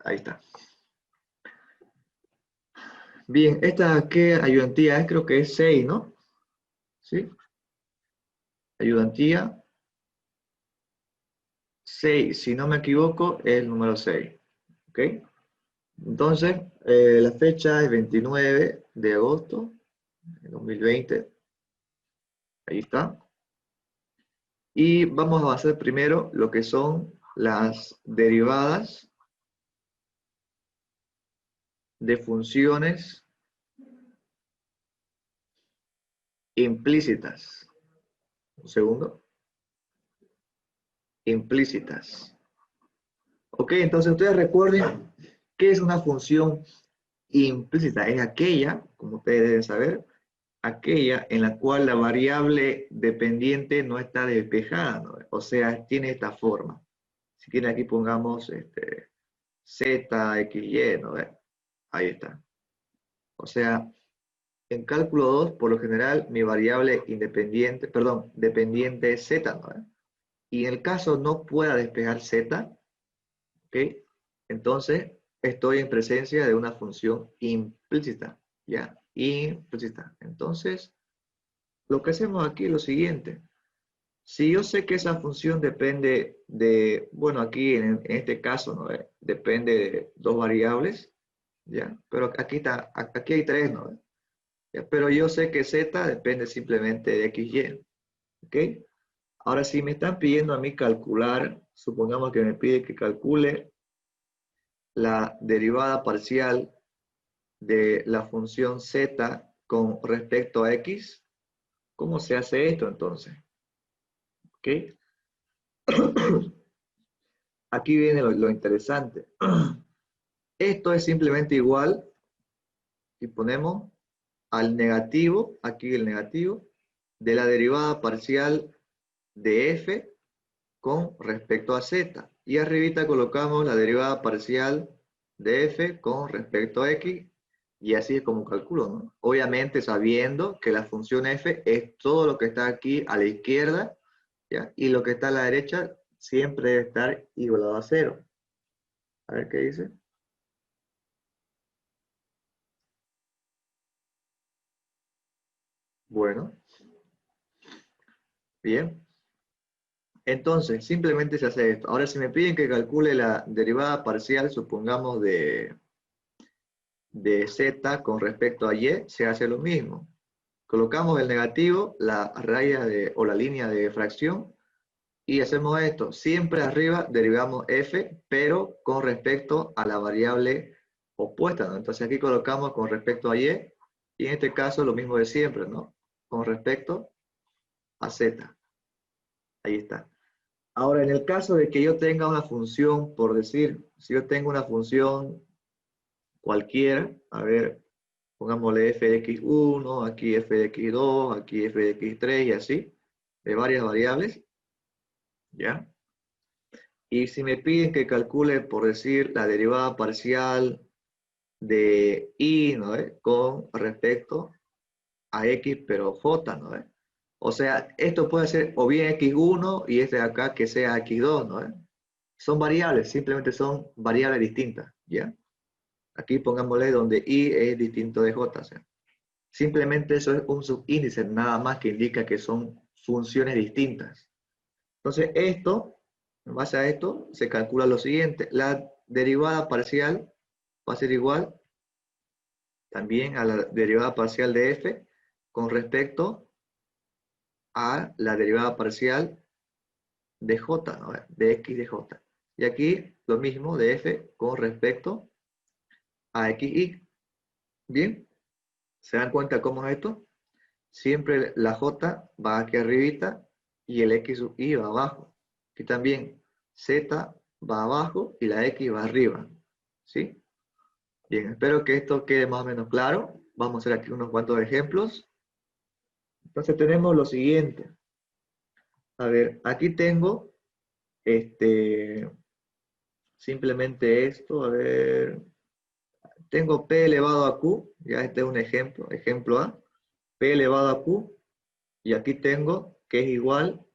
Ahí está. Bien, ¿esta qué ayudantía es? Creo que es 6, ¿no? ¿Sí? Ayudantía 6, si no me equivoco, es el número 6. ¿Ok? Entonces, la fecha es 29 de agosto de 2020. Ahí está. Y vamos a hacer primero lo que son las derivadas de funciones implícitas. Un segundo. Implícitas. Ok, entonces ustedes recuerden qué es una función implícita. Es aquella, como ustedes deben saber, aquella en la cual la variable dependiente no está despejada, ¿no? O sea, tiene esta forma. Si quieren aquí pongamos z, x, y, ¿no? Ahí está. O sea, en cálculo 2, por lo general, mi variable independiente, perdón, dependiente es z, ¿no? Y en el caso no pueda despejar z, ¿ok? Entonces, estoy en presencia de una función implícita, ¿ya? Implícita. Entonces, lo que hacemos aquí es lo siguiente. Si yo sé que esa función depende de, bueno, aquí en este caso, ¿no? Depende de dos variables, ¿ya? Pero aquí hay tres, ¿no? ¿Ya? Pero yo sé que z depende simplemente de x, y, ¿ok? Ahora, si me están pidiendo a mí calcular, supongamos que me pide que calcule la derivada parcial de la función z con respecto a x, ¿cómo se hace esto entonces? ¿Ok? Aquí viene lo interesante. Esto es simplemente igual, si ponemos al negativo, aquí el negativo, de la derivada parcial de f con respecto a z. Y arribita colocamos la derivada parcial de f con respecto a x, y así es como calculo, ¿no? Obviamente sabiendo que la función f es todo lo que está aquí a la izquierda, ¿ya? Y lo que está a la derecha siempre debe estar igualado a 0. A ver qué dice. Bueno, bien. Entonces, simplemente se hace esto. Ahora, si me piden que calcule la derivada parcial, supongamos de z con respecto a y, se hace lo mismo. Colocamos el negativo, la raya o la línea de fracción, y hacemos esto. Siempre arriba derivamos f, pero con respecto a la variable opuesta, ¿no? Entonces aquí colocamos con respecto a y en este caso lo mismo de siempre, ¿no? Con respecto a z. Ahí está. Ahora, en el caso de que yo tenga una función, por decir, si yo tengo una función cualquiera, a ver, pongámosle f de x1, aquí f de x2, aquí f de x3 y así, de varias variables, ¿ya? Y si me piden que calcule, por decir, la derivada parcial de y, ¿no? Con respecto a x, pero j, ¿no? O sea, esto puede ser o bien x1 y este de acá que sea x2, ¿no? Son variables, simplemente son variables distintas, ¿ya? Aquí pongámosle donde i es distinto de j, o sea, simplemente eso es un subíndice, nada más que indica que son funciones distintas. Entonces, en base a esto, se calcula lo siguiente. La derivada parcial va a ser igual también a la derivada parcial de f con respecto a la derivada parcial de j, ¿no? De x de j. Y aquí lo mismo de f con respecto a xy. Bien, ¿se dan cuenta cómo es esto? Siempre la j va aquí arribita y el x sub y va abajo. Aquí también z va abajo y la x va arriba. ¿Sí? Bien, espero que esto quede más o menos claro. Vamos a hacer aquí unos cuantos ejemplos. Entonces tenemos lo siguiente. A ver, aquí tengo simplemente esto. A ver, tengo p elevado a q. Ya este es un ejemplo, ejemplo A. P elevado a q. Y aquí tengo que es igual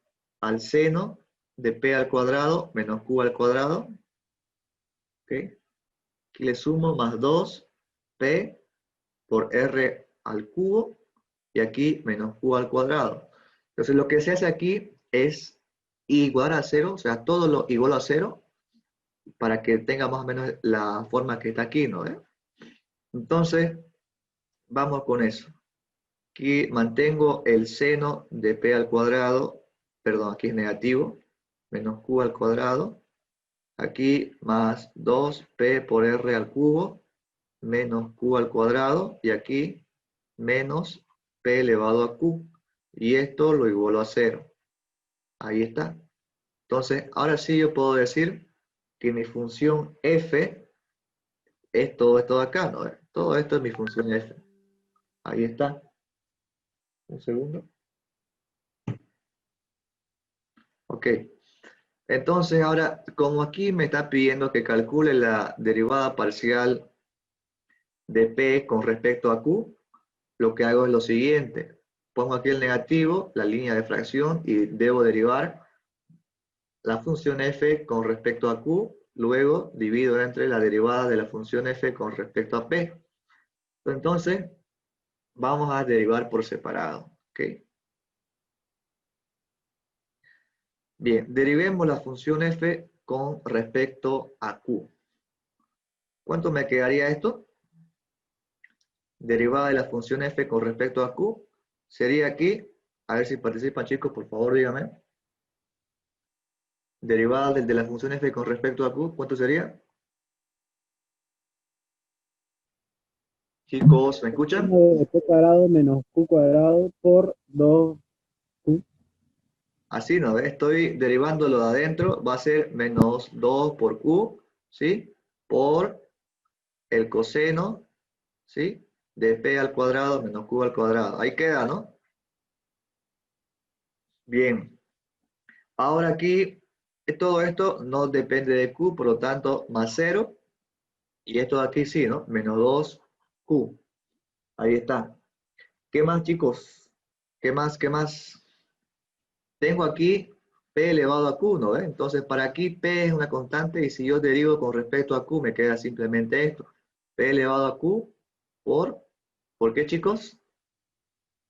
al seno de p al cuadrado menos q al cuadrado. ¿Ok? Aquí le sumo más 2p por r al cubo, y aquí menos q al cuadrado. Entonces lo que se hace aquí es igual a 0, o sea, todo lo igual a 0, para que tenga más o menos la forma que está aquí, ¿no? Entonces, vamos con eso. Aquí mantengo el seno de p al cuadrado, perdón, aquí es negativo, menos q al cuadrado. Aquí más 2p por r al cubo, menos q al cuadrado, y aquí menos p elevado a q. Y esto lo igualo a 0. Ahí está. Entonces, ahora sí yo puedo decir que mi función f es todo esto de acá, ¿no? Todo esto es mi función f. Ahí está. Un segundo. Ok. Entonces, ahora, como aquí me está pidiendo que calcule la derivada parcial de p con respecto a q, lo que hago es lo siguiente. Pongo aquí el negativo, la línea de fracción, y debo derivar la función f con respecto a q, luego divido entre la derivada de la función f con respecto a p. Entonces, vamos a derivar por separado. ¿Ok? Bien, derivemos la función f con respecto a q. ¿Cuánto me quedaría esto? Derivada de la función f con respecto a q sería aquí, a ver si participan chicos, por favor díganme. Derivada de la función f con respecto a q, ¿cuánto sería? Chicos, ¿me escuchan? De p cuadrado menos q cuadrado por 2q. Así, ¿no? Estoy derivando lo de adentro, va a ser menos 2 por q, ¿sí? Por el coseno, ¿sí? De p al cuadrado menos q al cuadrado. Ahí queda, ¿no? Bien. Ahora aquí, todo esto no depende de q, por lo tanto, más 0. Y esto de aquí sí, ¿no? Menos 2q. Ahí está. ¿Qué más, chicos? ¿Qué más? ¿Qué más? Tengo aquí p elevado a q, ¿no ve? Entonces, para aquí p es una constante, y si yo derivo con respecto a q, me queda simplemente esto. P elevado a q ¿por qué, chicos?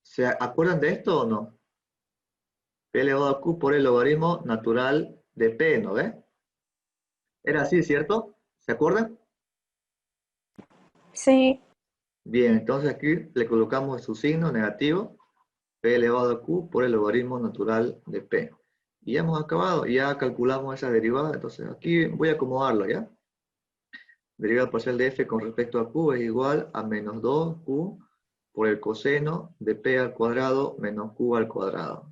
¿Se acuerdan de esto o no? P elevado a q por el logaritmo natural de p, ¿no ve? Era así, ¿cierto? ¿Se acuerdan? Sí, Bien, entonces aquí le colocamos su signo negativo, p elevado a q por el logaritmo natural de p. Y ya hemos acabado, ya calculamos esa derivada, entonces aquí voy a acomodarlo, ¿ya? Derivada parcial de f con respecto a q es igual a menos 2q por el coseno de p al cuadrado menos q al cuadrado.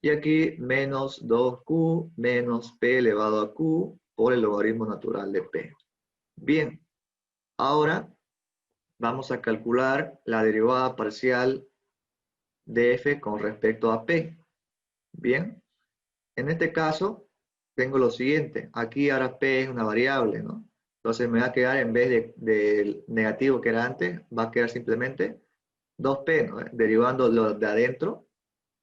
Y aquí menos 2q menos p elevado a q por el logaritmo natural de p. Bien, ahora vamos a calcular la derivada parcial de f con respecto a p. Bien, en este caso tengo lo siguiente. Aquí ahora p es una variable, ¿no? Entonces me va a quedar, en vez del negativo que era antes, va a quedar simplemente 2p, ¿no? Derivando lo de adentro,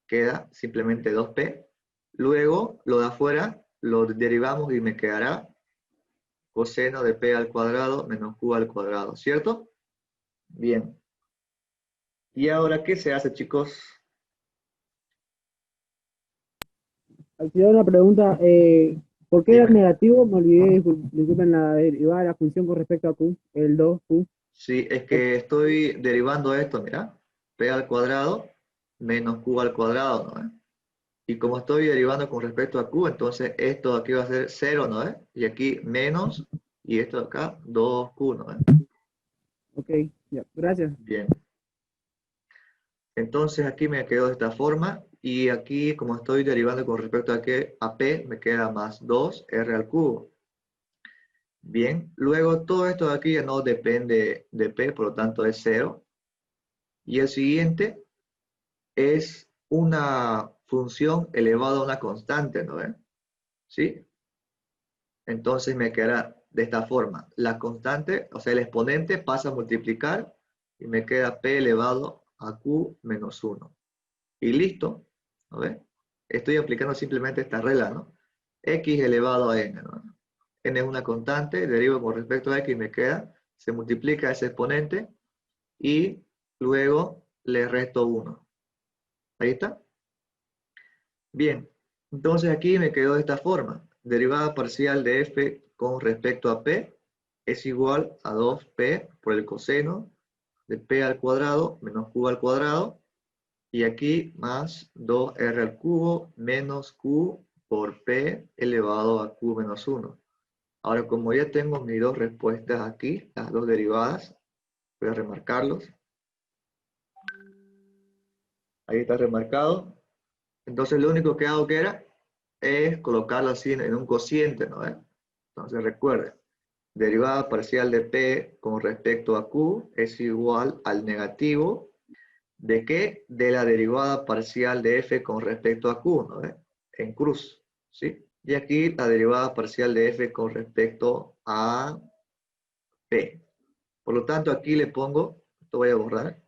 queda simplemente 2p. Luego, lo de afuera, lo derivamos y me quedará coseno de p al cuadrado menos q al cuadrado, ¿cierto? Bien. ¿Y ahora qué se hace, chicos? Aquí hay una pregunta, ¿por qué era Dime. negativo? Me olvidé, disculpen la derivada de la función con respecto a q, el 2q. Sí, es que estoy derivando esto, mira, p al cuadrado menos q al cuadrado, ¿no? Y como estoy derivando con respecto a q, entonces esto de aquí va a ser 0, ¿no? Y aquí menos, y esto de acá 2q, ¿no? Ok, ya, gracias. Bien, entonces aquí me quedó de esta forma, y aquí como estoy derivando con respecto a p, me queda más 2r al cubo. Bien, luego todo esto de aquí ya no depende de p, por lo tanto es 0. Y el siguiente es una función elevada a una constante, ¿no ven? ¿Sí? Entonces me quedará de esta forma. La constante, o sea, el exponente pasa a multiplicar y me queda p elevado a q menos 1. Y listo, ¿no ven? Estoy aplicando simplemente esta regla, ¿no? X elevado a n, ¿no? n es una constante, derivo con respecto a x y me queda, se multiplica ese exponente y luego le resto 1. Ahí está. Bien, entonces aquí me quedó de esta forma. Derivada parcial de f con respecto a p es igual a 2p por el coseno de p al cuadrado menos q al cuadrado. Y aquí más 2r al cubo menos q por p elevado a q menos 1. Ahora, como ya tengo mis dos respuestas aquí, las dos derivadas, voy a remarcarlos. Ahí está remarcado. Entonces, lo único que hago es colocarlo así en un cociente, ¿no? Entonces, recuerden, derivada parcial de p con respecto a q es igual al negativo ¿de qué? De la derivada parcial de f con respecto a q, ¿no? En cruz, ¿sí? Y aquí la derivada parcial de f con respecto a p. Por lo tanto, aquí le pongo, esto voy a borrar,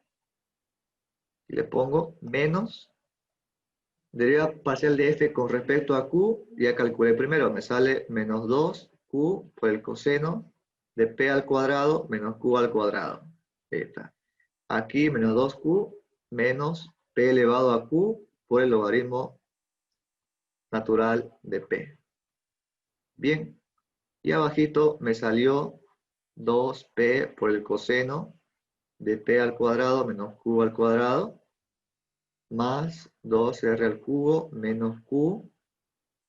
y le pongo menos derivada parcial de f con respecto a q, ya calculé primero, me sale menos 2q por el coseno de p al cuadrado menos q al cuadrado. Ahí está. Aquí menos 2q menos p elevado a q por el logaritmo natural de p. Bien, y abajito me salió 2p por el coseno de p al cuadrado menos q al cuadrado más 2r al cubo menos q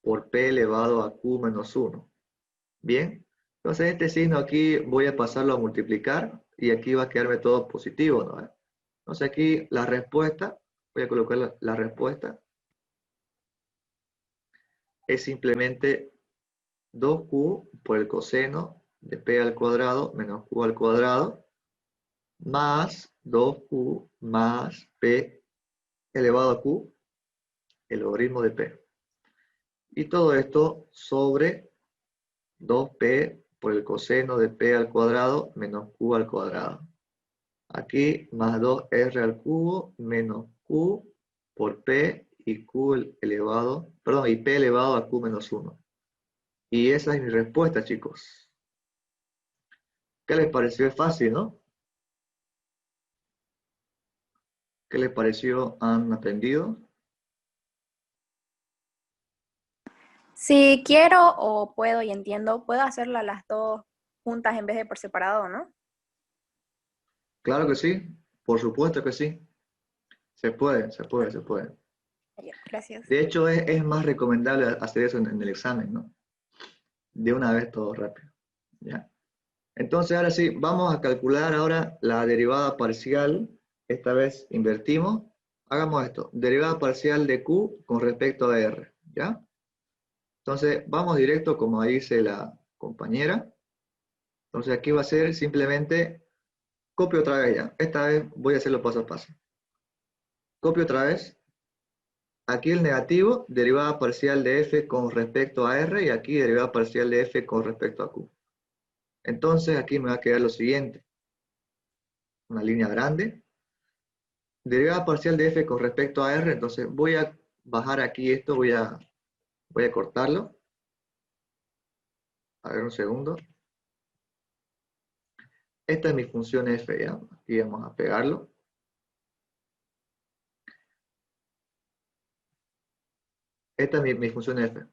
por p elevado a q menos 1. Bien, entonces este signo aquí voy a pasarlo a multiplicar y aquí va a quedarme todo positivo, ¿no? Entonces aquí la respuesta, voy a colocar la respuesta, es simplemente 2q por el coseno de p al cuadrado menos q al cuadrado más 2q más p elevado a q, el logaritmo de p. Y todo esto sobre 2p por el coseno de p al cuadrado menos q al cuadrado. Aquí más 2r al cubo menos q por p y q elevado, perdón, y p elevado a q menos 1. Y esa es mi respuesta, chicos. ¿Qué les pareció? Es fácil, ¿no? ¿Qué les pareció? ¿Han aprendido? Si quiero o puedo y entiendo, puedo hacerlas las dos juntas en vez de por separado, ¿no? Claro que sí, por supuesto que sí. Se puede, se puede, se puede. Gracias. De hecho, es más recomendable hacer eso en el examen, ¿no? De una vez todo rápido. ¿Ya? Entonces, ahora sí, vamos a calcular ahora la derivada parcial. Esta vez invertimos. Hagamos esto. Derivada parcial de Q con respecto a R. ¿Ya? Entonces, vamos directo como dice la compañera. Entonces, aquí va a ser simplemente, copio otra vez ya. Esta vez voy a hacerlo paso a paso. Copio otra vez. Aquí el negativo, derivada parcial de f con respecto a r, y aquí derivada parcial de f con respecto a q. Entonces aquí me va a quedar lo siguiente. Una línea grande. Derivada parcial de f con respecto a r, entonces voy a bajar aquí esto, voy a cortarlo. A ver un segundo. Esta es mi función f, ¿ya? Aquí vamos a pegarlo. Esta es mi función f.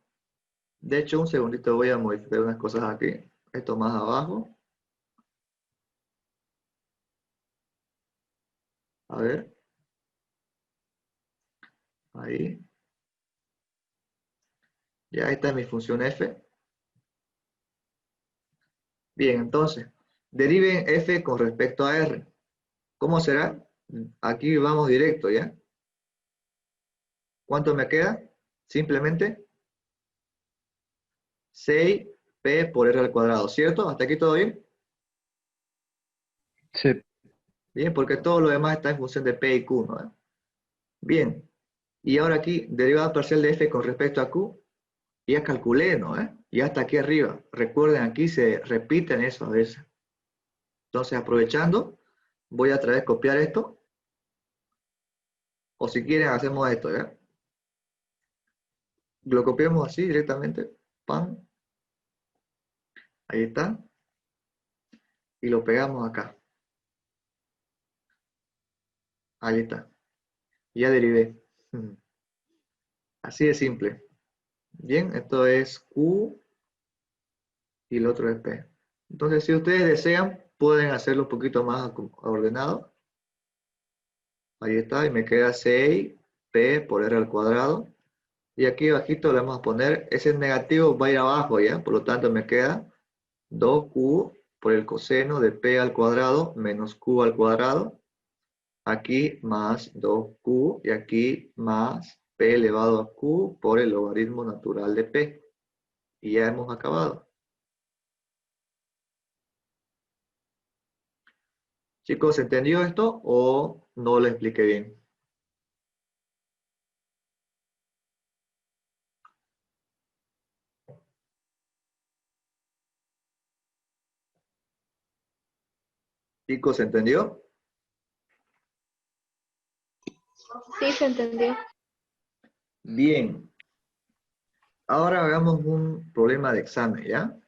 De hecho, un segundito voy a modificar unas cosas aquí. Esto más abajo. A ver. Ahí. Ya, esta es mi función f. Bien, entonces, deriven f con respecto a r. ¿Cómo será? Aquí vamos directo, ¿ya? ¿Cuánto me queda? Simplemente 6p por r al cuadrado, ¿cierto? ¿Hasta aquí todo bien? Sí. Bien, porque todo lo demás está en función de p y q, ¿no? Bien, y ahora aquí, derivada parcial de f con respecto a q, ya calculé, ¿no? Y hasta aquí arriba. Recuerden, aquí se repiten eso a veces. Entonces, aprovechando, voy a otra vez copiar esto. O si quieren, hacemos esto, ¿ya? Lo copiamos así directamente. Pan. Ahí está. Y lo pegamos acá. Ahí está. Ya derivé. Así de simple. Bien, esto es Q y el otro es P. Entonces, si ustedes desean, pueden hacerlo un poquito más ordenado. Ahí está, y me queda 6P por R al cuadrado. Y aquí abajito le vamos a poner, ese negativo va a ir abajo, ¿ya? Por lo tanto, me queda 2Q por el coseno de P al cuadrado menos Q al cuadrado. Aquí más 2Q y aquí más P elevado a Q por el logaritmo natural de P. Y ya hemos acabado. Chicos, ¿entendió esto o no lo expliqué bien? Chicos, ¿entendió? Sí, se entendió. Bien. Ahora hagamos un problema de examen, ¿ya?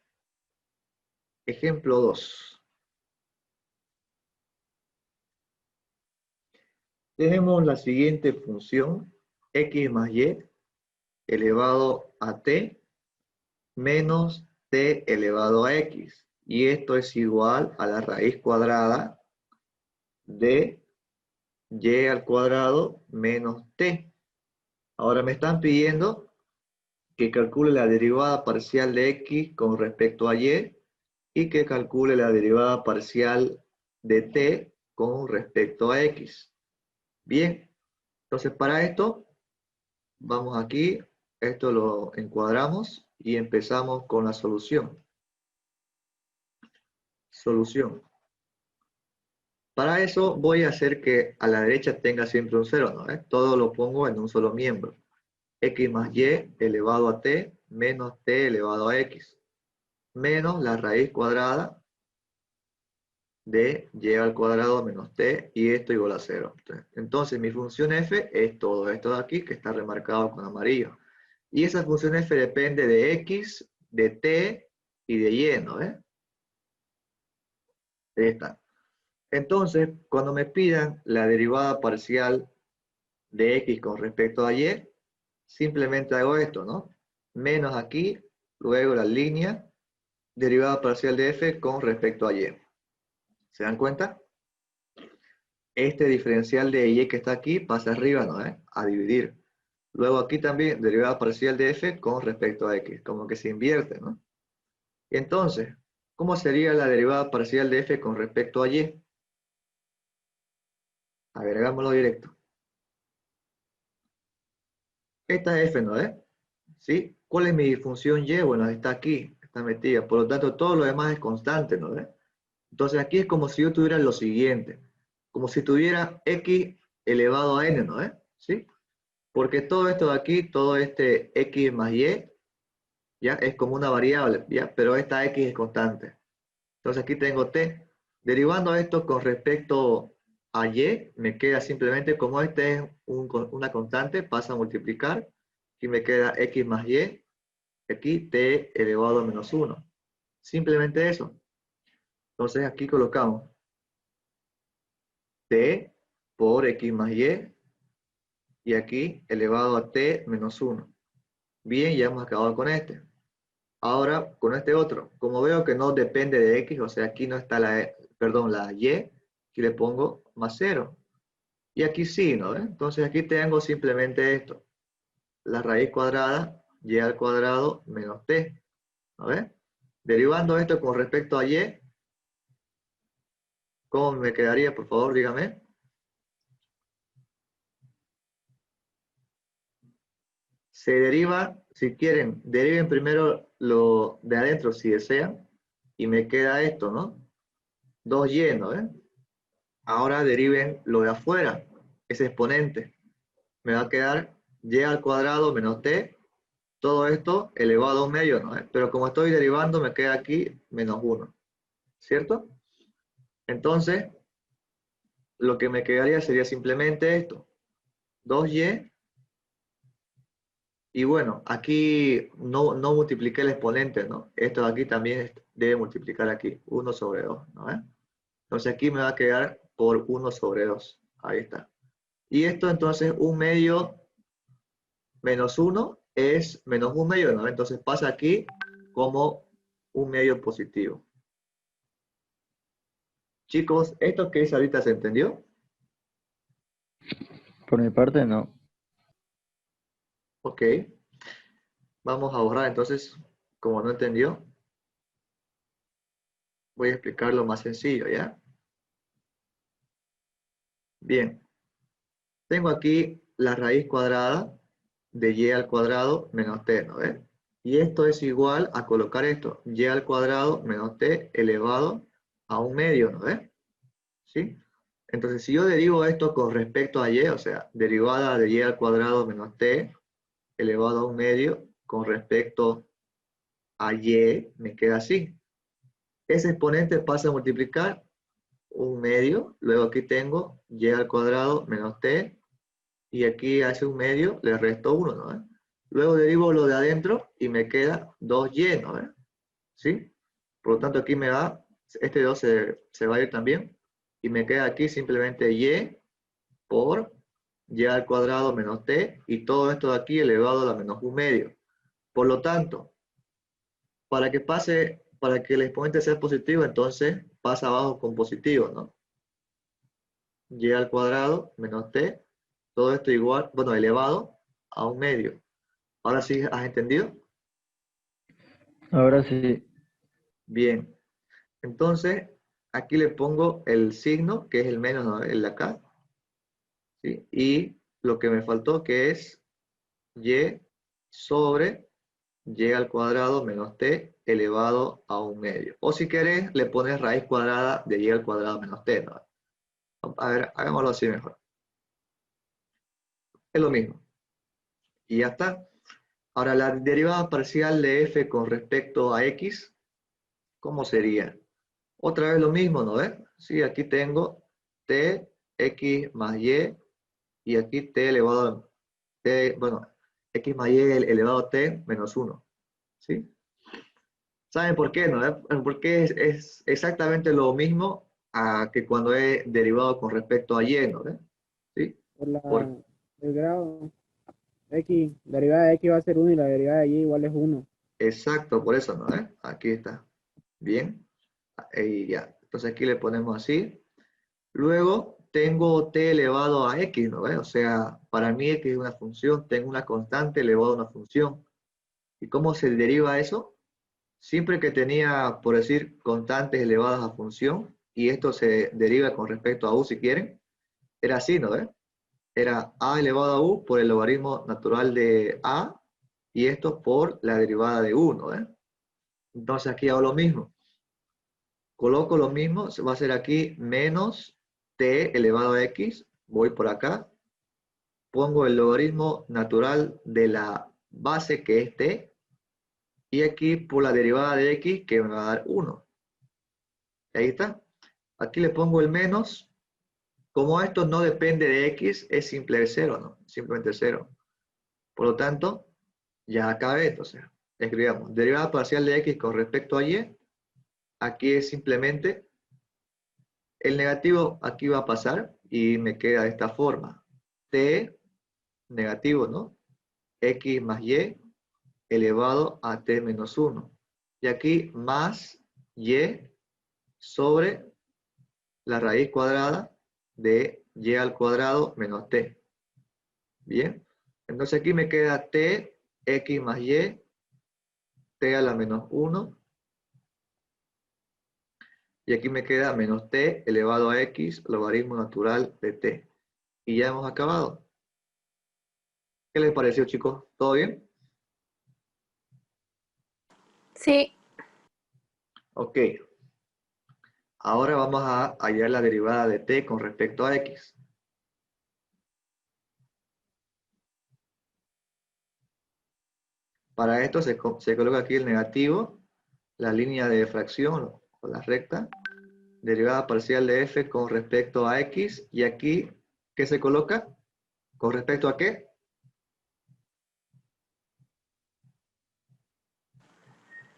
Ejemplo 2. Tenemos la siguiente función, x más y elevado a t menos t elevado a x. Y esto es igual a la raíz cuadrada de y al cuadrado menos t. Ahora me están pidiendo que calcule la derivada parcial de x con respecto a y que calcule la derivada parcial de t con respecto a x. Bien, entonces para esto, vamos aquí, esto lo encuadramos y empezamos con la solución. Solución. Para eso voy a hacer que a la derecha tenga siempre un cero, ¿no? Todo lo pongo en un solo miembro. X más y elevado a t menos t elevado a x menos la raíz cuadrada de y al cuadrado menos t y esto igual a 0. Entonces mi función f es todo esto de aquí que está remarcado con amarillo. Y esa función f depende de x, de t y de y, ¿no? Ahí está. Entonces, cuando me pidan la derivada parcial de x con respecto a y, simplemente hago esto, ¿no? Menos aquí, luego la línea, derivada parcial de f con respecto a y. ¿Se dan cuenta? Este diferencial de y que está aquí pasa arriba, ¿no? A dividir. Luego aquí también derivada parcial de f con respecto a x, como que se invierte, ¿no? Y entonces, ¿cómo sería la derivada parcial de f con respecto a y? A ver, hagámoslo directo. Esta es f, ¿no? ¿Sí? ¿Cuál es mi función y? Bueno, está aquí, está metida. Por lo tanto, todo lo demás es constante, ¿no? Entonces aquí es como si yo tuviera lo siguiente. Como si tuviera x elevado a n, ¿no? ¿Sí? Porque todo esto de aquí, todo este x más y, ya es como una variable, ya, pero esta x es constante. Entonces aquí tengo t. Derivando esto con respecto a y, me queda simplemente, como este es una constante, pasa a multiplicar, y me queda x más y, aquí t elevado a menos 1. Simplemente eso. Entonces aquí colocamos t por x más y aquí elevado a t menos 1. Bien, ya hemos acabado con este. Ahora, con este otro, como veo que no depende de x, o sea, aquí no está la y, aquí le pongo más 0. Y aquí sí, ¿no? Entonces aquí tengo simplemente esto. La raíz cuadrada, y al cuadrado menos t. ¿No ves? Derivando esto con respecto a y, ¿cómo me quedaría? Por favor, dígame. Se deriva, si quieren, deriven primero lo de adentro si desean, y me queda esto, ¿no? 2y, ¿no? Ahora deriven lo de afuera, ese exponente. Me va a quedar y al cuadrado menos t, todo esto elevado a un medio, ¿no? Pero como estoy derivando, me queda aquí menos 1, ¿cierto? Entonces, lo que me quedaría sería simplemente esto, 2y Y bueno, aquí no multipliqué el exponente, ¿no? Esto de aquí también debe multiplicar aquí, 1 sobre 2, ¿no? Entonces aquí me va a quedar por 1 sobre 2. Ahí está. Y esto entonces, 1 medio menos 1 es menos 1 medio, ¿no? Entonces pasa aquí como 1 medio positivo. Chicos, ¿esto que es ahorita se entendió? Por mi parte, no. Ok. Vamos a borrar entonces, como no entendió, voy a explicarlo más sencillo, ¿ya? Bien. Tengo aquí la raíz cuadrada de y al cuadrado menos t, ¿no ves? Y esto es igual a colocar esto, y al cuadrado menos t elevado a 1 medio, ¿no ves? ¿Sí? Entonces, si yo derivo esto con respecto a y, o sea, derivada de y al cuadrado menos t elevado a 1 medio con respecto a y, me queda así. Ese exponente pasa a multiplicar 1 medio, luego aquí tengo y al cuadrado menos t, y aquí a ese 1 medio le resto 1, ¿no? Luego derivo lo de adentro y me queda 2y, ¿no? ¿Sí? Por lo tanto aquí me va, este 2 se va a ir también, y me queda aquí simplemente y por y al cuadrado menos t, y todo esto de aquí elevado a la menos 1 medio. Por lo tanto, para que el exponente sea positivo, entonces pasa abajo con positivo, ¿no? Y al cuadrado menos t, todo esto igual, bueno, elevado a 1 medio. Ahora sí, ¿has entendido? Ahora sí. Bien. Entonces, aquí le pongo el signo, que es el menos, ¿no? El de acá, ¿sí? Y lo que me faltó, que es y sobre y al cuadrado menos t elevado a 1 medio. O si querés, le pones raíz cuadrada de y al cuadrado menos t, ¿no? A ver, hagámoslo así mejor. Es lo mismo. Y ya está. Ahora, la derivada parcial de f con respecto a x, ¿cómo sería? Otra vez lo mismo, ¿no ves? Sí, aquí tengo t, x más y aquí t elevado a t, bueno, x más y elevado a t menos 1. ¿Sí? ¿Saben por qué, no? Porque es exactamente lo mismo a que cuando he derivado con respecto a y, ¿no? ¿Sí? Por Por, el grado x, la derivada de x va a ser 1 y la derivada de y igual es 1. exacto, por eso, ¿no? Aquí está. Bien. Y ya. Entonces aquí le ponemos así. Luego tengo t elevado a x, ¿no? O sea, para mí x es una función, tengo una constante elevada a una función. ¿Y cómo se deriva eso? Siempre que tenía, por decir, constantes elevadas a función, y esto se deriva con respecto a u si quieren, era así, ¿no? Era a elevado a u por el logaritmo natural de a, y esto por la derivada de u, ¿no? Entonces aquí hago lo mismo. Coloco lo mismo, va a ser aquí menos t elevado a x, voy por acá, pongo el logaritmo natural de la base que es t, y aquí por la derivada de x que me va a dar 1. Ahí está. Aquí le pongo el menos. Como esto no depende de x, es simple 0, ¿no? Simplemente 0. Por lo tanto, ya acabé. Entonces, escribamos derivada parcial de x con respecto a y. Aquí es simplemente el negativo, aquí va a pasar y me queda de esta forma. T negativo, ¿no? X más y elevado a t menos 1. Y aquí más y sobre la raíz cuadrada de y al cuadrado menos t. Bien. Entonces aquí me queda t, x más y, t a la menos 1. Y aquí me queda menos t elevado a x, logaritmo natural de t. Y ya hemos acabado. ¿Qué les pareció, chicos? ¿Todo bien? Sí, Ok. Ahora vamos a hallar la derivada de t con respecto a x. Para esto se coloca aquí el negativo, la línea de fracción o la recta, derivada parcial de f con respecto a x, y aquí, ¿qué se coloca? ¿Con respecto a qué?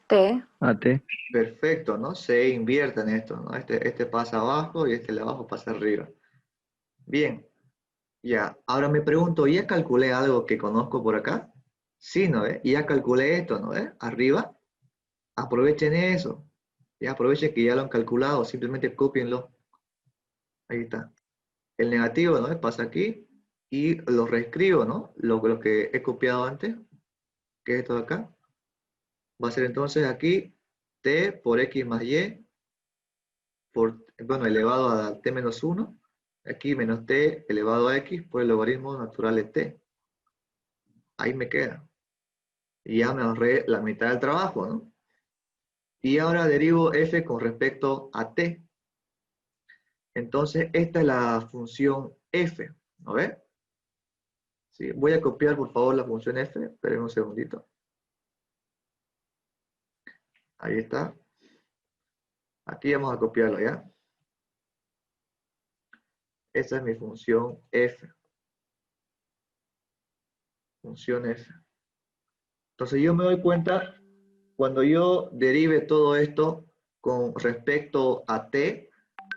T. a T. Perfecto, ¿no? Se invierten esto, ¿no? Este pasa abajo y este de abajo pasa arriba. Bien, ya. Ahora me pregunto, ¿ya calculé algo que conozco por acá? Sí, ¿no ve? Ya calculé esto, ¿no ve? Arriba. Aprovechen eso. Ya aprovechen que ya lo han calculado, simplemente cópienlo. Ahí está. El negativo, ¿no? Pasa aquí y lo reescribo, ¿no? Lo que he copiado antes, que es esto de acá. Va a ser entonces aquí t por x más y, bueno, elevado a t menos 1. Aquí menos t elevado a x por el logaritmo natural de t. Ahí me queda. Y ya me ahorré la mitad del trabajo, ¿no? Y ahora derivo f con respecto a t. Entonces, esta es la función f, ¿no ves? Sí, voy a copiar, por favor, la función f. Esperen un segundito. Ahí está. Aquí vamos a copiarlo, ¿ya? Esa es mi función f. Función f. Entonces, yo me doy cuenta, cuando yo derive todo esto con respecto a t,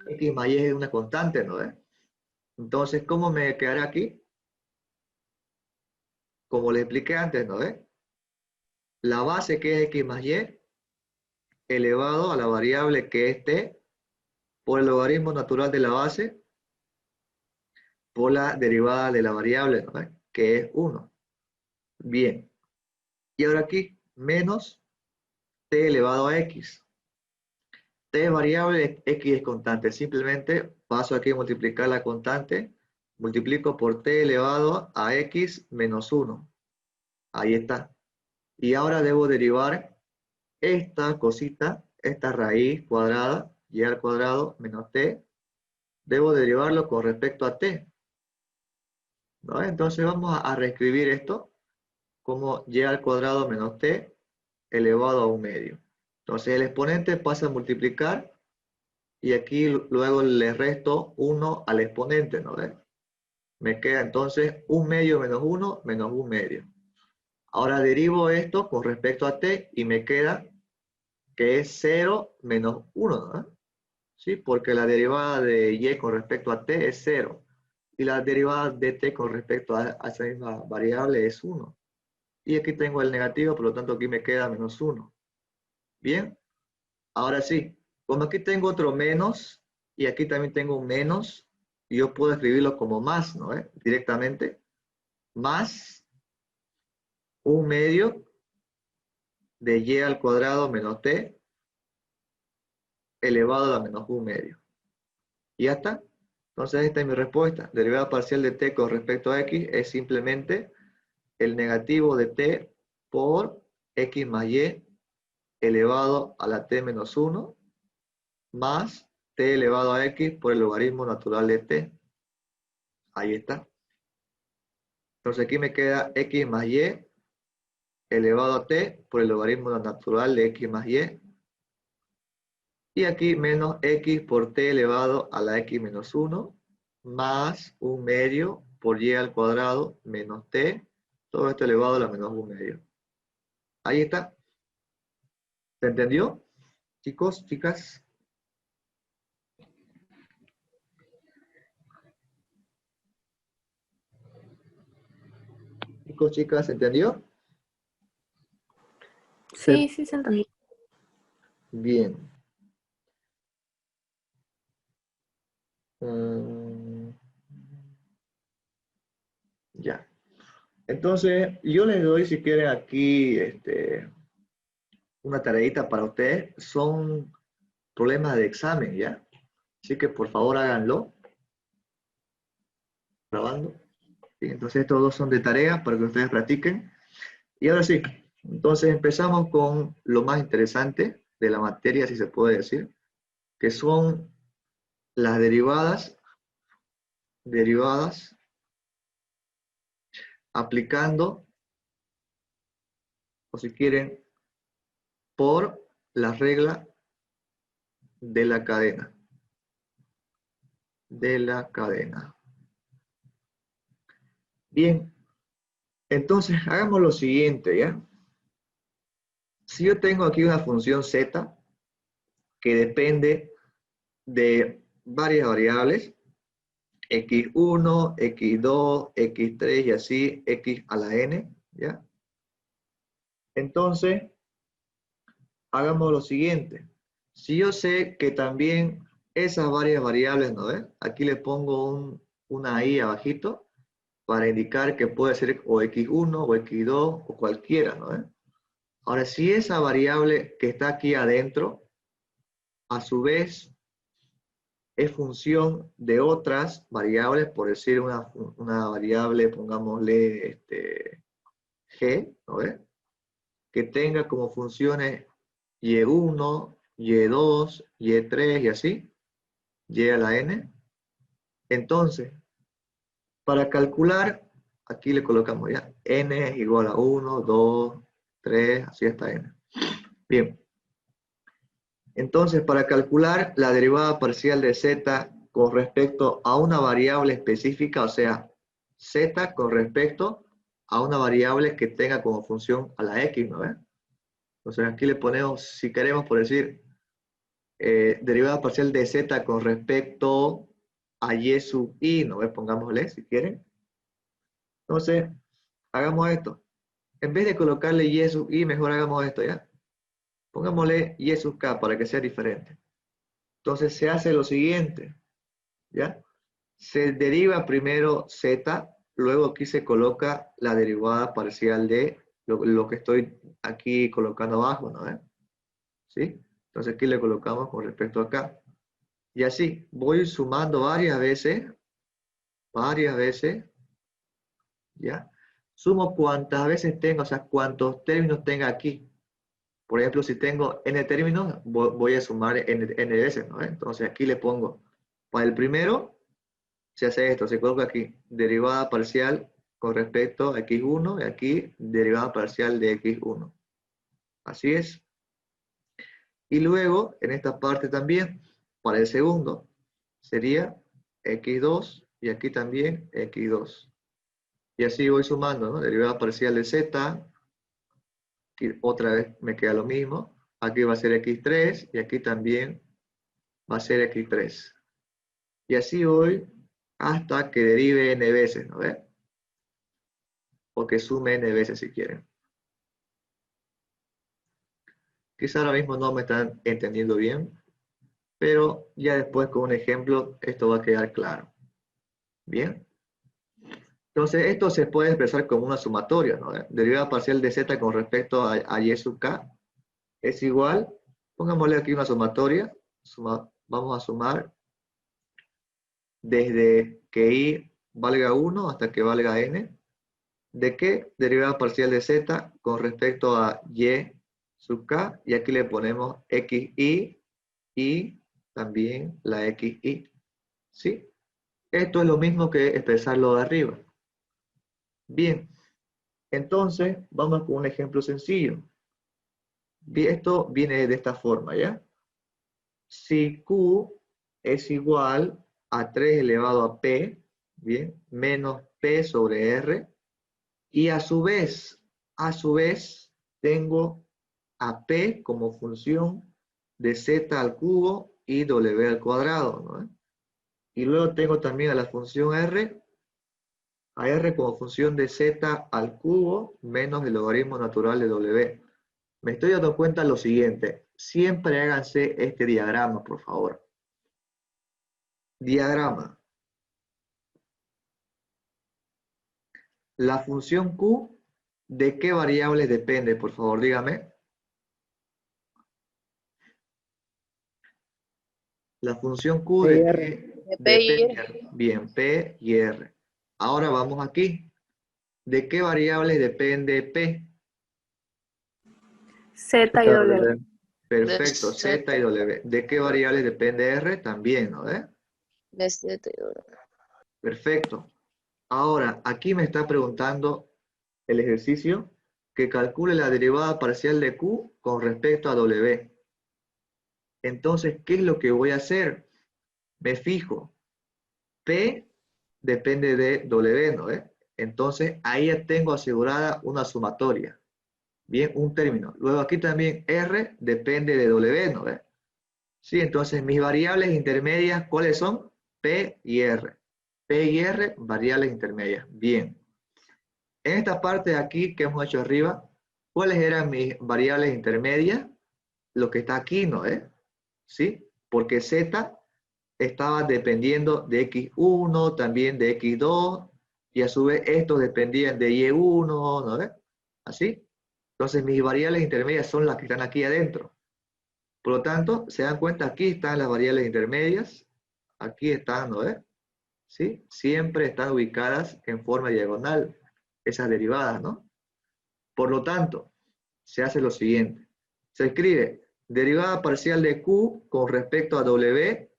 x más y es una constante, ¿no ves? Entonces, ¿cómo me quedará aquí? Como le expliqué antes, ¿no ves? La base que es x más y elevado a la variable que es t por el logaritmo natural de la base por la derivada de la variable, ¿no ves? Que es 1. Bien. Y ahora aquí, menos t elevado a x. T es variable, x es constante. Simplemente paso aquí a multiplicar la constante. Multiplico por t elevado a x menos 1. Ahí está. Y ahora debo derivar esta cosita, esta raíz cuadrada, y al cuadrado menos t. Debo derivarlo con respecto a t, ¿no? Entonces vamos a reescribir esto como y al cuadrado menos t elevado a 1/2. Entonces el exponente pasa a multiplicar y aquí luego le resto 1 al exponente, ¿no ves? Me queda entonces 1/2 menos 1 menos 1/2. Ahora derivo esto con respecto a t y me queda que es 0 menos 1, ¿no? ¿Sí? Porque la derivada de y con respecto a t es 0 y la derivada de t con respecto a esa misma variable es 1. Y aquí tengo el negativo, por lo tanto aquí me queda menos 1. Bien, ahora sí, como aquí tengo otro menos y aquí también tengo un menos, yo puedo escribirlo como más, ¿no? Directamente, más 1/2 de y al cuadrado menos t elevado a la menos 1/2. Y ya está. Entonces esta es mi respuesta. Derivada parcial de t con respecto a x es simplemente el negativo de t por x más y elevado a la t menos 1 más t elevado a x por el logaritmo natural de t. Ahí está. Entonces aquí me queda x más y elevado a t por el logaritmo natural de x más y. Y aquí menos x por t elevado a la x menos 1 más 1/2 por y al cuadrado menos t. Todo esto elevado a la menos 1/2. Ahí está. ¿Se entendió? Chicos, chicas. Chicos, chicas, ¿se entendió? Sí, sí se entendió. Bien. Mm, ya. Entonces, yo les doy, si quieren, aquí una tareita para ustedes. Son problemas de examen, ¿ya? Así que por favor háganlo. Grabando. ¿Sí? Entonces, estos dos son de tarea para que ustedes practiquen. Y ahora sí, entonces empezamos con lo más interesante de la materia, si se puede decir, que son las derivadas aplicando, o si quieren, por la regla de la cadena. Bien, entonces hagamos lo siguiente, ¿ya? Si yo tengo aquí una función z que depende de varias variables, x1, x2, x3 y así, x a la n, ¿ya? Entonces, hagamos lo siguiente. Si yo sé que también esas varias variables, ¿no ves? Aquí le pongo una i abajito para indicar que puede ser o x1 o x2 o cualquiera, ¿no ves? Ahora, si esa variable que está aquí adentro, a su vez, es función de otras variables, por decir una variable, pongámosle g, ¿no ves? Que tenga como funciones y1, y2, y3 y así, y a la n. Entonces, para calcular, aquí le colocamos ya, n es igual a 1, 2, 3, así hasta n. Bien. Entonces, para calcular la derivada parcial de z con respecto a una variable específica, o sea, z con respecto a una variable que tenga como función a la x, ¿no ves? Entonces aquí le ponemos, si queremos, por decir, derivada parcial de z con respecto a y sub i, ¿no ves? Pongámosle, si quieren. Entonces, hagamos esto. En vez de colocarle y sub i, mejor hagamos esto, ¿ya? Pongámosle y sub k para que sea diferente. Entonces se hace lo siguiente, ¿ya? Se deriva primero z, luego aquí se coloca la derivada parcial de lo que estoy aquí colocando abajo, ¿no? ¿Sí? Entonces aquí le colocamos con respecto a acá. Y así, voy sumando varias veces, ¿ya? Sumo cuantas veces tengo, o sea, cuantos términos tenga aquí. Por ejemplo, si tengo n términos, voy a sumar n veces, ¿no? Entonces aquí le pongo, para el primero, se hace esto, se coloca aquí, derivada parcial con respecto a x1, y aquí, derivada parcial de x1. Así es. Y luego, en esta parte también, para el segundo, sería x2, y aquí también x2. Y así voy sumando, ¿no? Derivada parcial de z, aquí otra vez me queda lo mismo. Aquí va a ser x3, y aquí también va a ser x3. Y así voy hasta que derive n veces, ¿no ves? O que sume n veces si quieren. Quizá ahora mismo no me están entendiendo bien, pero ya después con un ejemplo esto va a quedar claro. Bien. Entonces esto se puede expresar como una sumatoria, ¿no? Derivada parcial de z con respecto a y sub k es igual, pongámosle aquí una sumatoria, vamos a sumar desde que i valga 1 hasta que valga n. ¿De qué? Derivada parcial de z con respecto a y sub k, y aquí le ponemos xi y también la xi. ¿Sí? Esto es lo mismo que expresarlo de arriba. Bien, entonces vamos con un ejemplo sencillo. Esto viene de esta forma, ¿ya? Si q es igual a 3 elevado a p, bien, menos p sobre r, y a su vez, tengo a p como función de z al cubo y w al cuadrado, ¿no? Y luego tengo también a la función r, a r como función de z al cubo menos el logaritmo natural de w. Me estoy dando cuenta de lo siguiente. Siempre háganse este diagrama, por favor. Diagrama. La función q, ¿de qué variables depende? Por favor, dígame. La función q P y de R. qué De P y depende. R. Bien, P y R. Ahora vamos aquí. ¿De qué variables depende P? Z y W. De Perfecto, Z. Z y W. ¿De qué variables depende R? También, ¿no? De Z y W. Perfecto. Ahora, aquí me está preguntando el ejercicio que calcule la derivada parcial de Q con respecto a W. Entonces, ¿qué es lo que voy a hacer? Me fijo. P depende de W, ¿no? Entonces, ahí ya tengo asegurada una sumatoria. Bien, un término. Luego aquí también R depende de W, ¿no ves? Sí, entonces mis variables intermedias, ¿cuáles son? P y R. P y R, variables intermedias. Bien. En esta parte de aquí que hemos hecho arriba, ¿cuáles eran mis variables intermedias? Lo que está aquí, ¿no ves? ¿Sí? Porque Z estaba dependiendo de X1, también de X2, y a su vez estos dependían de Y1, ¿no ves? ¿Así? Entonces mis variables intermedias son las que están aquí adentro. Por lo tanto, se dan cuenta, aquí están las variables intermedias, aquí están, ¿no ves? ¿Sí? Siempre están ubicadas en forma diagonal, esas derivadas, ¿no? Por lo tanto, se hace lo siguiente. Se escribe derivada parcial de Q con respecto a W.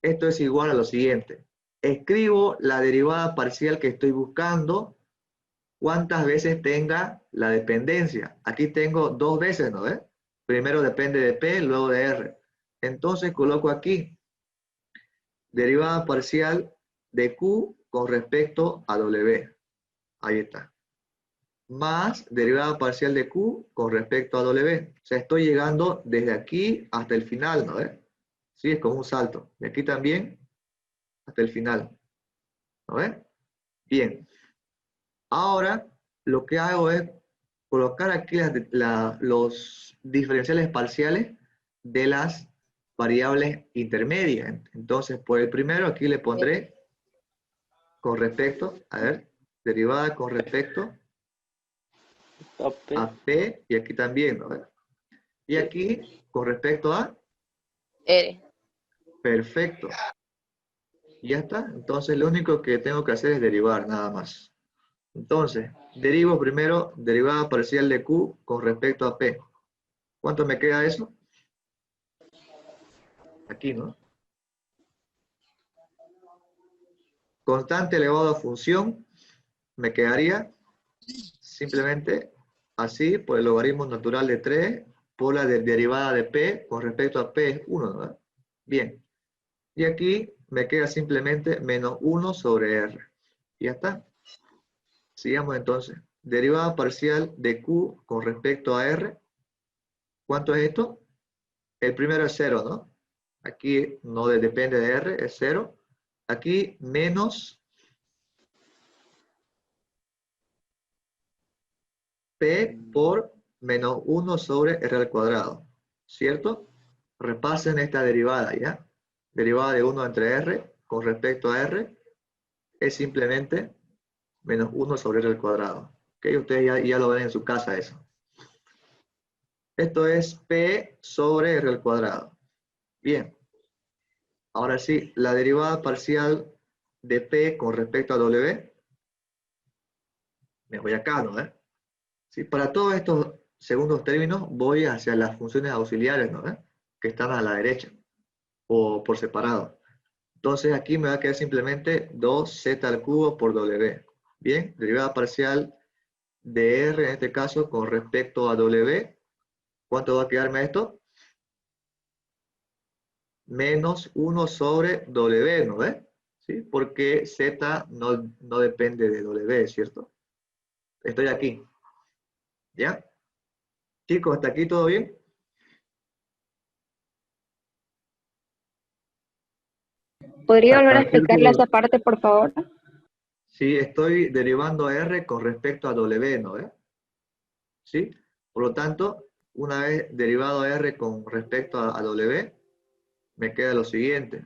Esto es igual a lo siguiente. Escribo la derivada parcial que estoy buscando, cuántas veces tenga la dependencia. Aquí tengo dos veces, ¿no ves? Primero depende de P, luego de R. Entonces coloco aquí derivada parcial de Q con respecto a W. Ahí está. Más derivada parcial de Q con respecto a W. O sea, estoy llegando desde aquí hasta el final, ¿no ves? Sí, es como un salto. De aquí también hasta el final. ¿No ves? Bien. Ahora, lo que hago es colocar aquí los diferenciales parciales de las variables intermedias. Entonces, por el primero, aquí le pondré con respecto, a ver, derivada con respecto a P, y aquí también, ¿no? Y aquí, con respecto a, R. perfecto. Y ya está. Entonces, lo único que tengo que hacer es derivar, nada más. Entonces, derivo primero derivada parcial de Q con respecto a P. ¿Cuánto me queda eso? Aquí, ¿no? Constante elevado a función, me quedaría simplemente así por el logaritmo natural de 3 por la derivada de P con respecto a P es 1, ¿no? Bien. Y aquí me queda simplemente menos 1 sobre R. Y ya está. Sigamos entonces. Derivada parcial de Q con respecto a R. ¿Cuánto es esto? El primero es 0, ¿no? Aquí no depende de R, es 0. Aquí menos P por menos 1 sobre R al cuadrado. ¿Cierto? Repasen esta derivada, ¿ya? Derivada de 1 entre R con respecto a R es simplemente menos 1 sobre R al cuadrado. ¿Ok? Ustedes ya lo ven en su casa eso. Esto es P sobre R al cuadrado. Bien. Ahora sí, la derivada parcial de P con respecto a W. Me voy acá, ¿no? Sí, para todos estos segundos términos voy hacia las funciones auxiliares, ¿no? Que están a la derecha o por separado. Entonces aquí me va a quedar simplemente 2z al cubo por W. Bien, derivada parcial de R en este caso con respecto a W. ¿Cuánto va a quedarme esto? Menos 1 sobre W, ¿no ves? ¿Sí? Porque Z no depende de W, ¿cierto? Estoy aquí. ¿Ya? Chicos, ¿hasta aquí todo bien? ¿Podría volver a Hasta explicarle círculo, esa parte, por favor? Sí, estoy derivando R con respecto a W, ¿no ves? ¿Sí? Por lo tanto, una vez derivado R con respecto a W, me queda lo siguiente.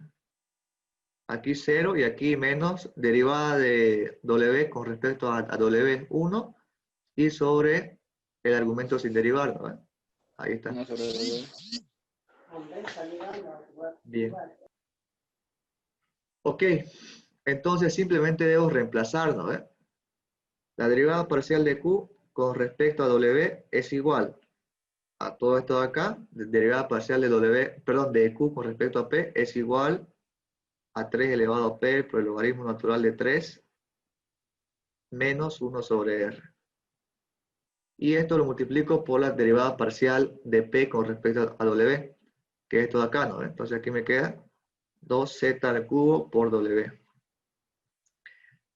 Aquí 0 y aquí menos derivada de W con respecto a W 1 y sobre el argumento sin derivar, ¿no? Ahí está. Bien. Ok, entonces simplemente debo reemplazar, ¿no? La derivada parcial de Q con respecto a W es igual a todo esto de acá, derivada parcial de W, perdón, de Q con respecto a P es igual a 3 elevado a P por el logaritmo natural de 3 menos 1 sobre R. Y esto lo multiplico por la derivada parcial de P con respecto a W, que es esto de acá, ¿no? Entonces aquí me queda 2z al cubo por W.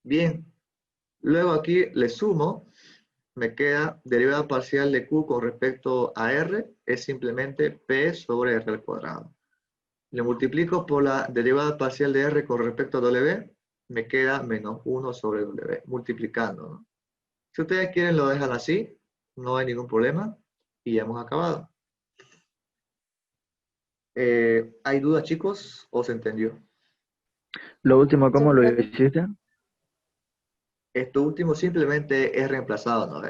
Bien, luego aquí le sumo me queda derivada parcial de Q con respecto a R, es simplemente P sobre R al cuadrado. Le multiplico por la derivada parcial de R con respecto a W, me queda menos 1 sobre W, multiplicando, ¿no? Si ustedes quieren lo dejan así, no hay ningún problema, y ya hemos acabado. ¿Hay dudas, chicos, o se entendió? Lo último, ¿cómo lo Sí. hiciste? Esto último simplemente es reemplazado, ¿no?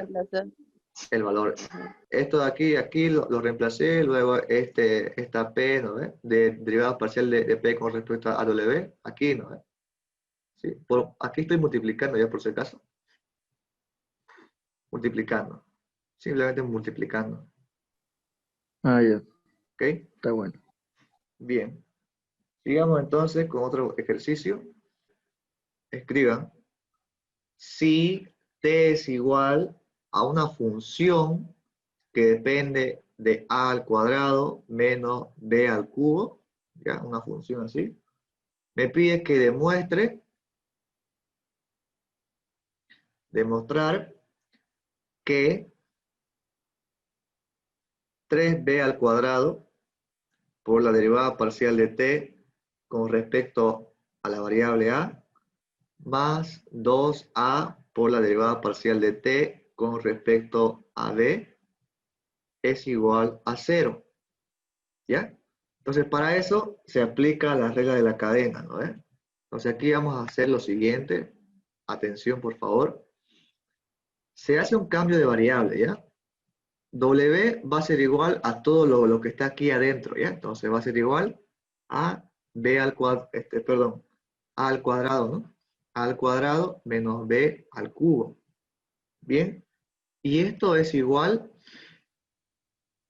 El valor. Esto de aquí lo reemplacé, luego esta P, ¿no? De derivada parcial de P con respecto a W, aquí, ¿no? ¿Sí? Aquí estoy multiplicando ya por si acaso. Multiplicando. Simplemente multiplicando. Ah, ya, ¿Ok? está bueno. Bien. Sigamos entonces con otro ejercicio. Escriban. Si t es igual a una función que depende de a al cuadrado menos b al cubo, ¿ya? Una función así. Me pide que demostrar que 3b al cuadrado por la derivada parcial de t con respecto a la variable a más 2a por la derivada parcial de t con respecto a b es igual a 0. ¿Ya? Entonces, para eso se aplica la regla de la cadena, ¿no? Entonces, aquí vamos a hacer lo siguiente. Atención, por favor. Se hace un cambio de variable, ¿ya? W va a ser igual a todo lo que está aquí adentro, ¿ya? Entonces, va a ser igual a B al cuadrado, perdón, A al cuadrado, ¿no? A al cuadrado menos B al cubo. Bien. Y esto es igual,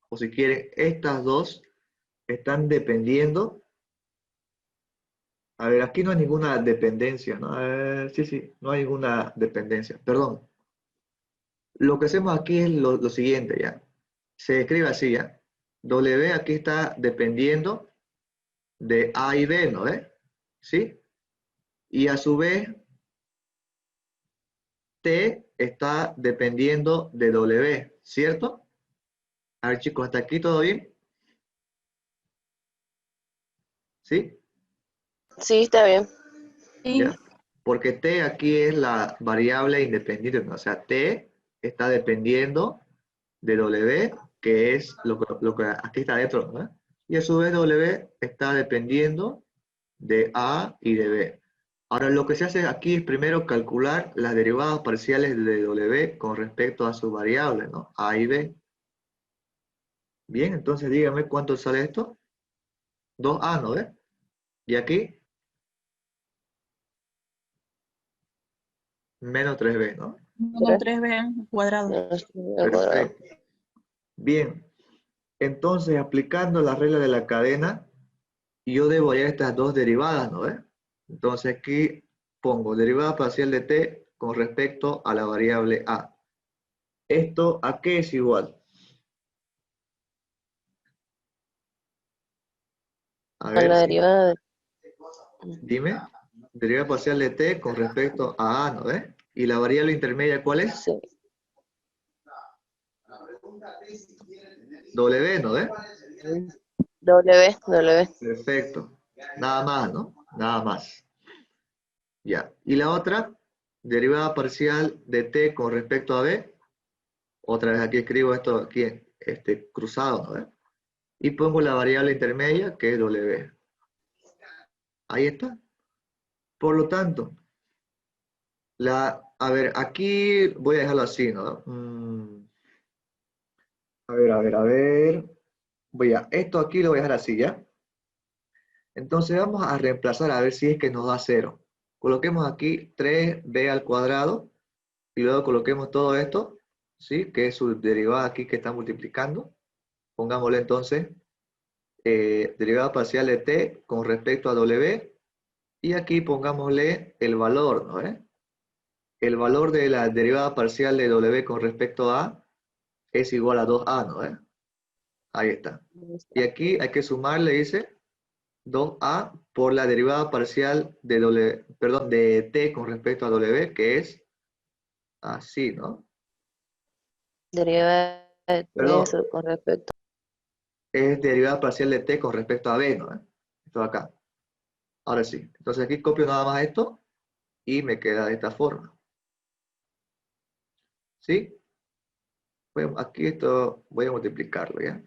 o si quieren, estas dos están dependiendo. A ver, aquí no hay ninguna dependencia, ¿no? Sí, no hay ninguna dependencia. Perdón. Lo que hacemos aquí es lo siguiente, ¿ya? Se escribe así, ¿ya? W aquí está dependiendo de A y B, ¿no? ¿Sí? Y a su vez, T está dependiendo de W, ¿cierto? A ver, chicos, ¿hasta aquí todo bien? ¿Sí? Sí, está bien. ¿Ya? Porque T aquí es la variable independiente, ¿no? O sea, T está dependiendo de W, que es lo que aquí está dentro, ¿no? Y a su vez W está dependiendo de A y de B. Ahora lo que se hace aquí es primero calcular las derivadas parciales de W con respecto a sus variables, ¿no? A y B. Bien, entonces dígame cuánto sale esto. 2A, ¿no ve? Y aquí, menos 3B, ¿no? Menos 3b al cuadrado. Al cuadrado. Perfecto. Bien, entonces aplicando la regla de la cadena, yo debo hallar estas dos derivadas, ¿no ve? Entonces aquí pongo derivada parcial de t con respecto a la variable a. ¿Esto a qué es igual? A A ver, la derivada de... dime. Derivada parcial de t con respecto a ¿no ve? ¿Y la variable intermedia cuál es? Sí. W, ¿no ve? W. Perfecto. Nada más, ¿no? Nada más. Ya. ¿Y la otra? Derivada parcial de t con respecto a b. Otra vez aquí escribo esto aquí, cruzado, ¿no ve? Y pongo la variable intermedia que es W. Ahí está. Por lo tanto, a ver, aquí voy a dejarlo así, ¿no? A ver. Esto aquí lo voy a dejar así, ¿ya? Entonces vamos a reemplazar a ver si es que nos da 0. Coloquemos aquí 3b al cuadrado y luego coloquemos todo esto, ¿sí? Que es su derivada aquí que está multiplicando. Pongámosle entonces derivada parcial de t con respecto a w y aquí pongámosle el valor, ¿no? El valor de la derivada parcial de w con respecto a es igual a 2a, ¿no? Ahí está. Y aquí hay que sumarle, dice, 2a por la derivada parcial de de t con respecto a w, que es así, ¿no? Derivada de Perdón, eso con respecto. es derivada parcial de t con respecto a b, ¿no? Esto de acá. Ahora sí. Entonces aquí copio nada más esto y me queda de esta forma. ¿Sí? Bueno, aquí esto voy a multiplicarlo, ¿ya?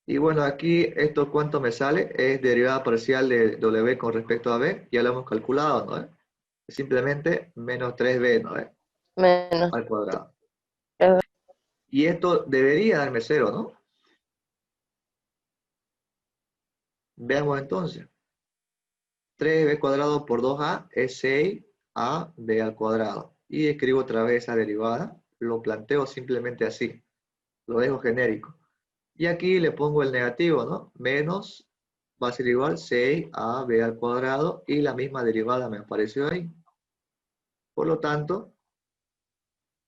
Y bueno, aquí esto cuánto me sale es derivada parcial de w con respecto a b, ya lo hemos calculado, ¿no? Es simplemente menos 3b, ¿no? Menos Al cuadrado. 3b. Y esto debería darme 0, ¿no? Veamos entonces. 3b cuadrado por 2a es 6ab al cuadrado. Y escribo otra vez esa derivada. Lo planteo simplemente así. Lo dejo genérico. Y aquí le pongo el negativo, ¿no? Menos va a ser igual 6ab al cuadrado. Y la misma derivada me apareció ahí. Por lo tanto,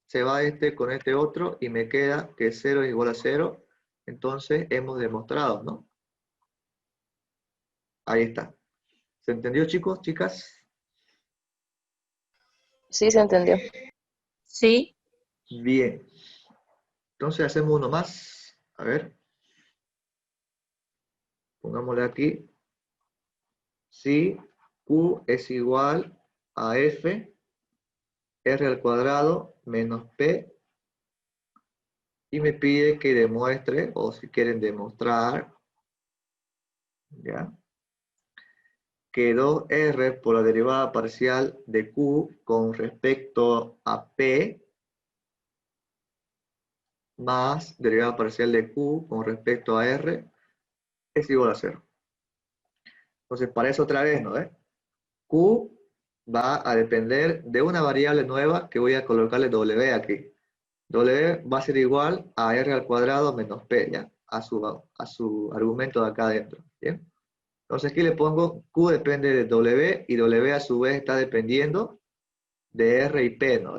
se va este con este otro y me queda que 0 es igual a 0. Entonces hemos demostrado, ¿no? Ahí está. ¿Se entendió, chicos, chicas? Sí, se entendió. Sí. Bien. Entonces hacemos uno más. A ver. Pongámosle aquí. Si Q es igual a F, R al cuadrado menos P. Y me pide que demuestre, o si quieren demostrar, ¿ya? Que 2R por la derivada parcial de Q con respecto a P más derivada parcial de Q con respecto a R es igual a 0. Entonces, para eso otra vez, ¿no? Q va a depender de una variable nueva que voy a colocarle W aquí. W va a ser igual a R al cuadrado menos P, ¿ya? A su argumento de acá adentro, ¿bien? Entonces aquí le pongo Q depende de W y W a su vez está dependiendo de R y P, ¿no?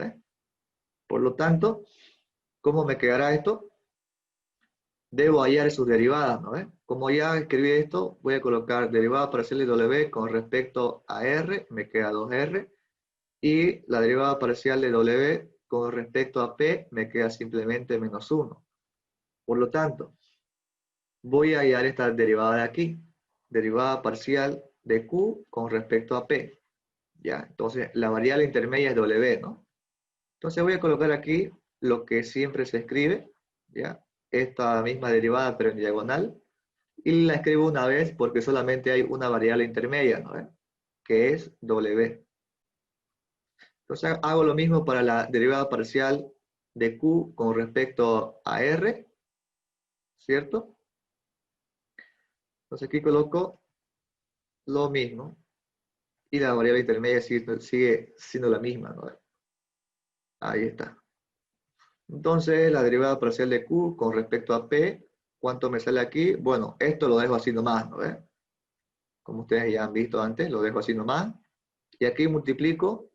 Por lo tanto, ¿cómo me quedará esto? Debo hallar sus derivadas, ¿no? Como ya escribí esto, voy a colocar derivada parcial de W con respecto a R, me queda 2R, y la derivada parcial de W con respecto a P me queda simplemente menos 1. Por lo tanto, voy a hallar esta derivada de aquí, derivada parcial de Q con respecto a P. ¿Ya? Entonces, la variable intermedia es W, ¿no? Entonces voy a colocar aquí lo que siempre se escribe, ¿ya? Esta misma derivada pero en diagonal, y la escribo una vez porque solamente hay una variable intermedia, ¿no? Que es W. Entonces hago lo mismo para la derivada parcial de Q con respecto a R, ¿cierto? Entonces aquí coloco lo mismo, y la variable intermedia sigue siendo la misma, ¿no? Ahí está. Entonces, la derivada parcial de Q con respecto a P, ¿cuánto me sale aquí? Bueno, esto lo dejo así nomás, ¿no? Como ustedes ya han visto antes, lo dejo así nomás. Y aquí multiplico.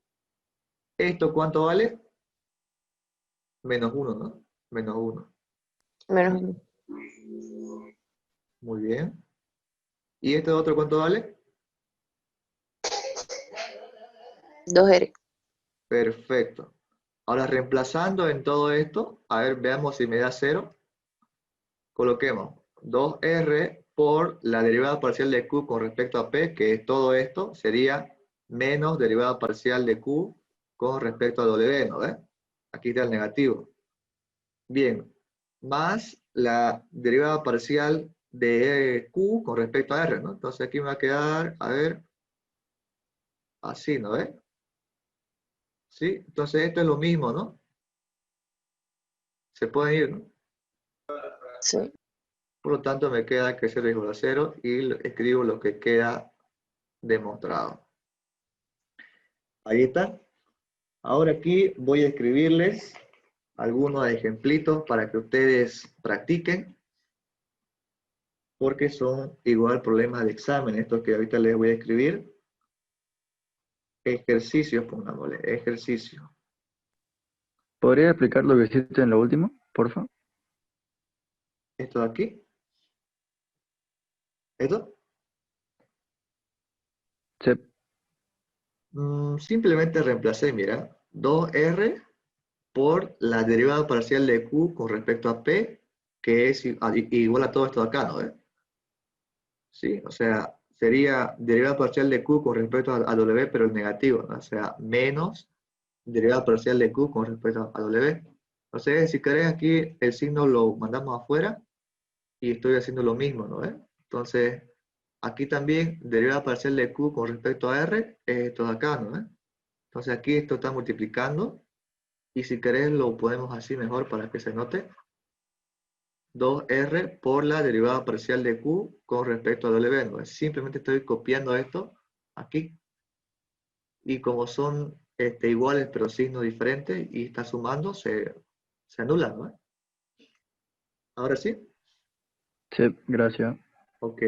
¿Esto cuánto vale? Menos 1, ¿no? Menos 1. Menos Muy bien. ¿Y este otro cuánto vale? 2R. Perfecto. Ahora, reemplazando en todo esto, a ver, veamos si me da 0. Coloquemos 2R por la derivada parcial de Q con respecto a P, que es todo esto, sería menos derivada parcial de Q con respecto a W, ¿no? Aquí está el negativo. Bien, más la derivada parcial de Q con respecto a R, ¿no? Entonces aquí me va a quedar, a ver, así, ¿no? ¿Sí? Entonces esto es lo mismo, ¿no? Se pueden ir, ¿no? Sí. Por lo tanto, me queda que 0 igual a 0 y escribo lo que queda demostrado. Ahí está. Ahora aquí voy a escribirles algunos ejemplitos para que ustedes practiquen, porque son igual problemas de examen, estos que ahorita les voy a escribir. Ejercicios, pongámosle, ejercicio. ¿Podría explicar lo que hiciste en lo último, porfa? Esto de aquí. ¿Esto? Sí. Simplemente reemplacé, mira, 2R por la derivada parcial de Q con respecto a P, que es igual a todo esto de acá, ¿no? ¿Sí? O sea, sería derivada parcial de Q con respecto a W, pero el negativo, ¿no? O sea, menos derivada parcial de Q con respecto a W. Entonces, si querés aquí, el signo lo mandamos afuera y estoy haciendo lo mismo, ¿no? Entonces, aquí también derivada parcial de Q con respecto a R es esto de acá, ¿no? Entonces, aquí esto está multiplicando y si querés lo ponemos así mejor para que se note. 2R por la derivada parcial de Q con respecto a W, ¿no? Simplemente estoy copiando esto aquí. Y como son iguales pero signos diferentes y está sumando, se anulan, ¿no? Ahora sí. Sí, gracias. Ok.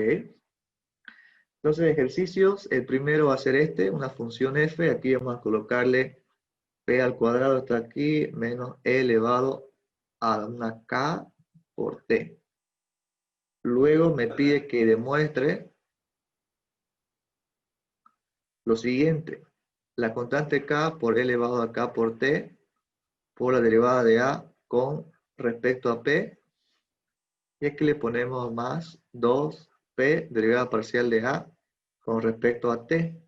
Entonces, ejercicios. El primero va a ser una función f. Aquí vamos a colocarle p al cuadrado, está aquí, menos e elevado a una k por t. Luego me pide que demuestre lo siguiente. La constante k por e elevado a k por t por la derivada de a con respecto a p. Y aquí le ponemos más 2p derivada parcial de a con respecto a t.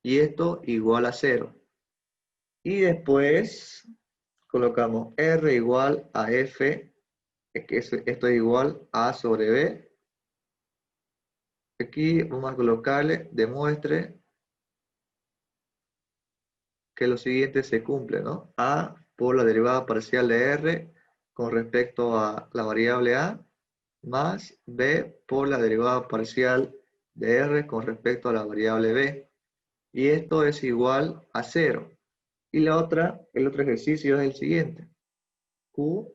Y esto igual a 0. Y después colocamos r igual a f, que esto es igual a sobre b. Aquí vamos a colocarle, demuestre que lo siguiente se cumple, ¿no? A por la derivada parcial de r con respecto a la variable a, más b por la derivada parcial de r con respecto a la variable b. Y esto es igual a 0. Y el otro ejercicio es el siguiente. Q,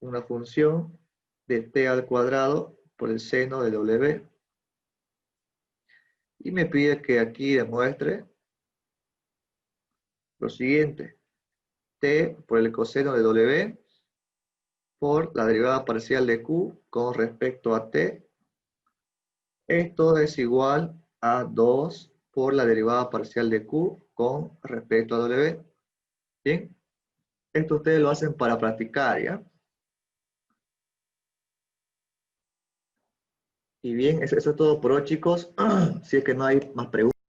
una función de t al cuadrado por el seno de w. Y me pide que aquí demuestre lo siguiente. T por el coseno de w por la derivada parcial de q con respecto a t. Esto es igual a 2 por la derivada parcial de q con respecto a w. Bien, esto ustedes lo hacen para practicar, ¿ya? Y bien, eso es todo por hoy, chicos. Si es que no hay más preguntas.